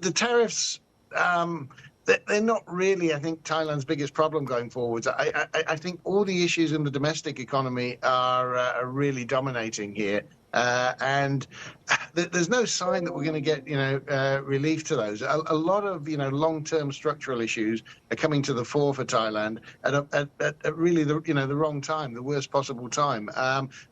the tariffs, they're not really, I think, Thailand's biggest problem going forwards. I think all the issues in the domestic economy are really dominating here. And there's no sign that we're going to get, relief to those. A lot of, long-term structural issues are coming to the fore for Thailand at really the wrong time, the worst possible time.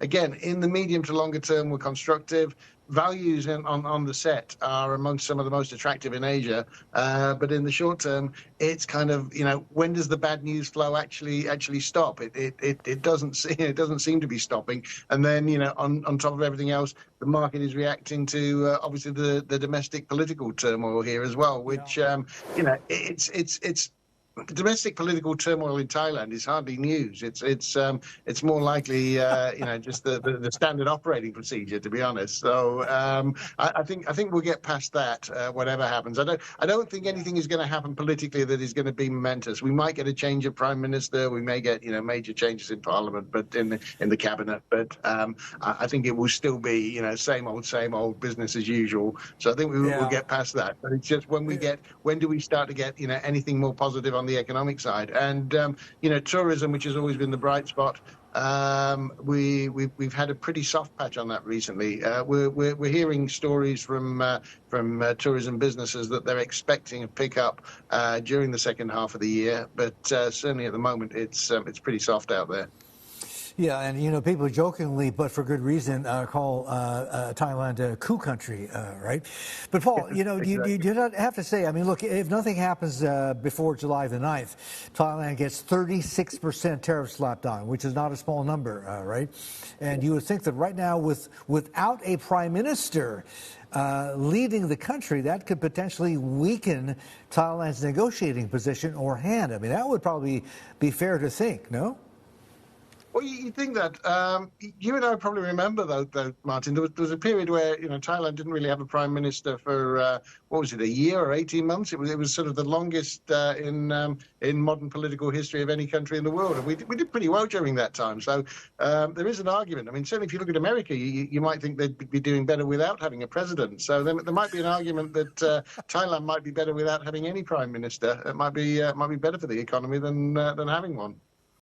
Again, in the medium to longer term, we're constructive. Values on the set are amongst some of the most attractive in Asia, but in the short term, it's kind of when does the bad news flow actually stop? It doesn't seem to be stopping, and then on top of everything else, the market is reacting to obviously the domestic political turmoil here as well, which it's. Domestic political turmoil in Thailand is hardly news. It's more likely, just the standard operating procedure, to be honest. So I think we'll get past that, whatever happens. I don't think anything is going to happen politically that is going to be momentous. We might get a change of prime minister. We may get major changes in parliament, but in the cabinet. But I think it will still be same old business as usual. So I think we'll get past that. But it's just when do we start to get anything more positive on the economic side? And tourism, which has always been the bright spot, we've had a pretty soft patch on that recently. We're hearing stories from tourism businesses that they're expecting a pickup during the second half of the year, but certainly at the moment it's pretty soft out there. Yeah, and people jokingly, but for good reason, call Thailand a coup country, right? But Paul, Exactly. you do not have to say. I mean, look, if nothing happens before July the 9th, Thailand gets 36% tariff slapped on, which is not a small number, right? And you would think that right now, without a prime minister leading the country, that could potentially weaken Thailand's negotiating position or hand. I mean, that would probably be fair to think, no? Well, you think that. You and I probably remember, though, Martin, there was a period where Thailand didn't really have a prime minister for what was it, a year or 18 months? It was sort of the longest in modern political history of any country in the world, and we did pretty well during that time. So there is an argument. I mean, certainly if you look at America, you might think they'd be doing better without having a president. So there might be an argument that Thailand might be better without having any prime minister. It might be better for the economy than having one.